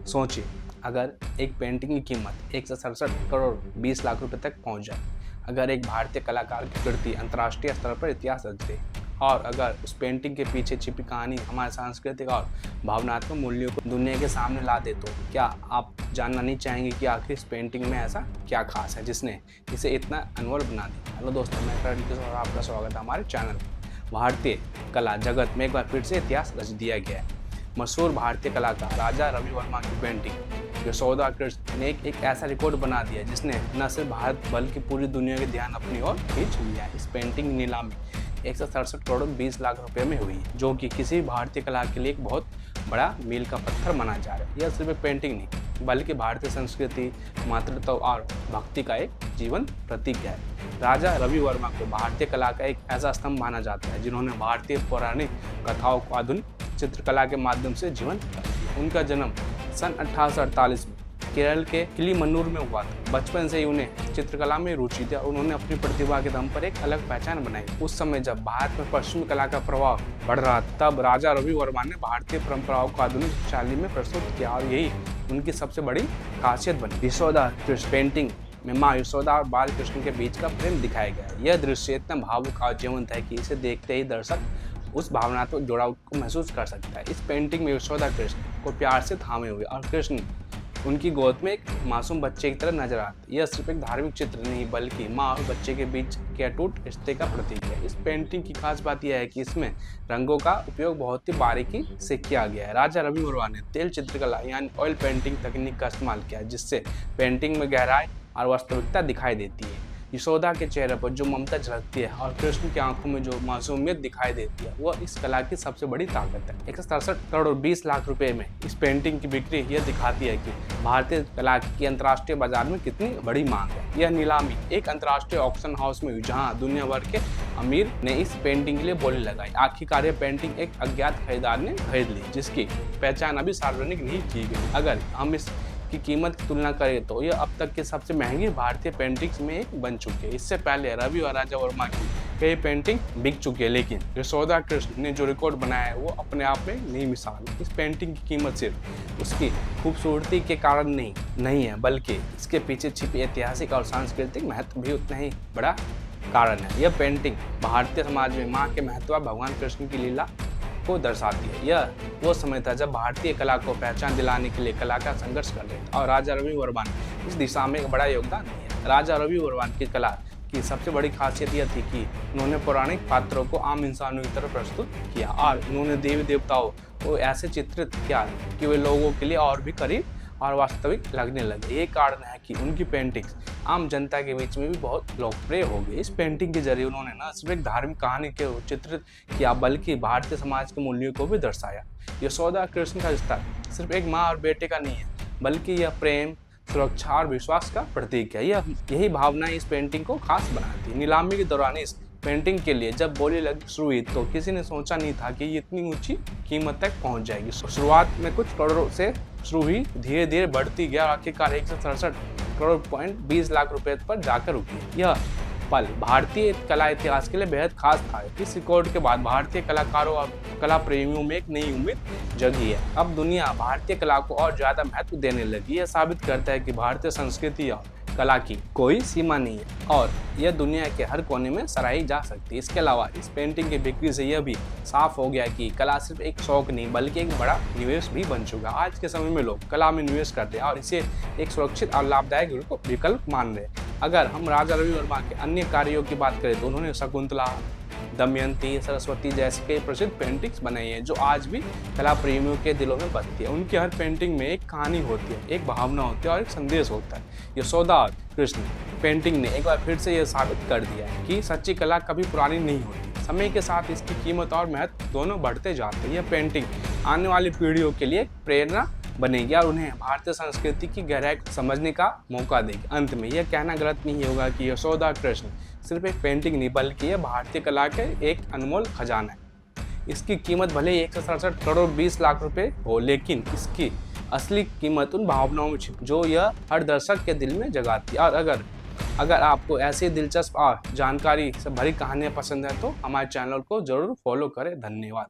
सोचिए, अगर एक पेंटिंग की कीमत 167 करोड़ 20 लाख रुपए तक पहुंच जाए, अगर एक भारतीय कलाकार की कृति अंतर्राष्ट्रीय स्तर पर इतिहास रच दे, और अगर उस पेंटिंग के पीछे छिपी कहानी हमारे सांस्कृतिक और भावनात्मक मूल्यों को दुनिया के सामने ला दे, तो क्या आप जानना नहीं चाहेंगे कि आखिर इस पेंटिंग में ऐसा क्या खास है जिसने इसे इतना अनमोल बना दिया। हेलो दोस्तों, मैं करण और आपका स्वागत है हमारे चैनल पर। भारतीय कला जगत में एक बार फिर से इतिहास रच दिया गया है। मशहूर भारतीय कलाकार राजा रवि वर्मा की पेंटिंग यशोदा कृष्ण ने एक ऐसा रिकॉर्ड बना दिया जिसने न सिर्फ भारत बल्कि पूरी दुनिया के ध्यान अपनी ओर खींच लिया। इस पेंटिंग नीलामी 167 करोड़ 20 लाख रुपए में हुई, जो कि किसी भारतीय कला के लिए एक बहुत बड़ा मील का पत्थर माना जा रहा है। यह सिर्फ एक पेंटिंग नहीं बल्कि भारतीय संस्कृति, मातृत्व और भक्ति का एक जीवंत प्रतीक है। राजा रवि वर्मा को भारतीय कला का एक ऐसा स्तंभ माना जाता है जिन्होंने भारतीय पौराणिक कथाओं को आधुनिक चित्रकला के माध्यम से जीवंत कर दिया। उनका जन्म सन 1848 में केरल के किलीमन्नूर में हुआ था। बचपन से ही उन्हें चित्रकला में रुचि थी और उन्होंने अपनी प्रतिभा के दम पर एक अलग पहचान बनाई। उस समय जब भारत में पश्चिमी कला का प्रभाव बढ़ रहा था, तब राजा रवि वर्मा ने भारतीय परंपराओं को आधुनिक शैली में प्रस्तुत किया और यही उनकी सबसे बड़ी खासियत बनी। यशोदा कृष्ण पेंटिंग में माँ यशोदा और बाल कृष्ण के बीच का प्रेम दिखाया गया है। यह दृश्य इतना भावुक और जीवंत है कि इसे देखते ही दर्शक उस भावनात्मक जुड़ाव को महसूस कर सकता है। इस पेंटिंग में यशोदा कृष्ण को प्यार से थामे हुए और कृष्ण उनकी गोद में एक मासूम बच्चे की तरह नजर आता है। यह सिर्फ एक धार्मिक चित्र नहीं बल्कि माँ और बच्चे के बीच के अटूट रिश्ते का प्रतीक है। इस पेंटिंग की खास बात यह है कि इसमें रंगों का उपयोग बहुत ही बारीकी से किया गया है। राजा रवि वर्मा ने तेल चित्रकला यानी ऑयल पेंटिंग तकनीक का इस्तेमाल किया है, जिससे पेंटिंग में गहराई और वास्तविकता दिखाई देती है। यशोदा के चेहरे पर जो ममता झलकती है और कृष्ण की आंखों में जो मासूमियत दिखाई देती है, वह इस कला की सबसे बड़ी ताकत है। 167 करोड़ 20 लाख रुपए में इस पेंटिंग की बिक्री यह दिखाती है कि भारतीय कला की अंतर्राष्ट्रीय बाजार में कितनी बड़ी मांग है। यह नीलामी एक अंतर्राष्ट्रीय ऑक्शन हाउस में हुई, जहां दुनिया भर के अमीर ने इस पेंटिंग के लिए बोली लगाई। आखिरकार यह पेंटिंग एक अज्ञात खरीदार ने खरीद ली, जिसकी पहचान अभी सार्वजनिक नहीं की गई। अगर हम इस की कीमत की तुलना करें तो यह अब तक की सबसे महंगी भारतीय पेंटिंग्स में एक बन चुकी है। इससे पहले रवि और राजा वर्मा की कई पेंटिंग बिक चुकी है, लेकिन यशोदा कृष्ण ने जो रिकॉर्ड बनाया है वो अपने आप में नई मिसाल है। इस पेंटिंग की कीमत सिर्फ उसकी खूबसूरती के कारण नहीं है बल्कि इसके पीछे छिपी ऐतिहासिक और सांस्कृतिक महत्व भी उतना ही बड़ा कारण है। यह पेंटिंग भारतीय समाज में माँ के महत्व, भगवान कृष्ण की लीला को दर्शाती है। यह वो समय था जब भारतीय कला को पहचान दिलाने के लिए कला का संघर्ष कर रहे थे और राजा रवि वर्मा ने इस दिशा में एक बड़ा योगदान दिया। राजा रवि वर्मा की कला की सबसे बड़ी खासियत यह थी कि उन्होंने पौराणिक पात्रों को आम इंसानों की तरह प्रस्तुत किया और उन्होंने देवी देवताओं को ऐसे चित्रित किया कि वे लोगों के लिए और भी करीब और वास्तविक लगने लगे। ये कारण है कि उनकी पेंटिंग्स आम जनता के बीच में भी बहुत लोकप्रिय हो गई। इस पेंटिंग के जरिए उन्होंने न सिर्फ एक धार्मिक कहानी को चित्रित किया बल्कि भारतीय समाज के मूल्यों को भी दर्शाया। यशोदा कृष्ण का रिश्ता सिर्फ एक माँ और बेटे का नहीं है बल्कि यह प्रेम, सुरक्षा और विश्वास का प्रतीक है। यही भावना इस पेंटिंग को खास बनाती है। नीलामी के दौरान इस पेंटिंग के लिए जब बोली लगी शुरू हुई तो किसी ने सोचा नहीं था कि ये इतनी ऊंची कीमत तक पहुंच जाएगी। शुरुआत में कुछ करोड़ों से शुरू हुई, धीरे धीरे बढ़ती गया और आखिरकार 167 करोड़ 20 लाख रुपए पर जाकर रुकी। यह पल भारतीय कला इतिहास के लिए बेहद खास था। इस रिकॉर्ड के बाद भारतीय कलाकारों और कला प्रेमियों में एक नई उम्मीद जगी है। अब दुनिया भारतीय कला को और ज्यादा महत्व देने लगी। यह साबित करता है कि भारतीय संस्कृति और कला की कोई सीमा नहीं है और यह दुनिया के हर कोने में सराही जा सकती है। इसके अलावा इस पेंटिंग की बिक्री से यह भी साफ हो गया कि कला सिर्फ एक शौक नहीं बल्कि एक बड़ा निवेश भी बन चुका है। आज के समय में लोग कला में निवेश करते हैं और इसे एक सुरक्षित और लाभदायक विकल्प मान रहे हैं। अगर हम राजा रवि वर्मा के अन्य कार्यों की बात करें तो उन्होंने शकुंतला, दमयंती, सरस्वती जैसे कई प्रसिद्ध पेंटिंग्स बनाई हैं जो आज भी कला प्रेमियों के दिलों में बसती है। उनकी हर पेंटिंग में एक कहानी होती है, एक भावना होती है और एक संदेश होता है। यशोदा और कृष्ण पेंटिंग ने एक बार फिर से यह साबित कर दिया है कि सच्ची कला कभी पुरानी नहीं होती। समय के साथ इसकी कीमत और महत्व दोनों बढ़ते जाते हैं। यह पेंटिंग आने वाली पीढ़ियों के लिए प्रेरणा बनेगी और उन्हें भारतीय संस्कृति की गहराई को समझने का मौका देगी। अंत में यह कहना गलत नहीं होगा कि यशोदा कृष्ण सिर्फ एक पेंटिंग नहीं बल्कि यह भारतीय कला के एक अनमोल खजाना है। इसकी कीमत भले ही 167 करोड़ 20 लाख रुपए हो, लेकिन इसकी असली कीमत उन भावनाओं में छिपी जो यह हर दर्शक के दिल में जगाती है। और अगर आपको ऐसी दिलचस्प और जानकारी से भरी कहानियाँ पसंद है तो हमारे चैनल को जरूर फॉलो करें। धन्यवाद।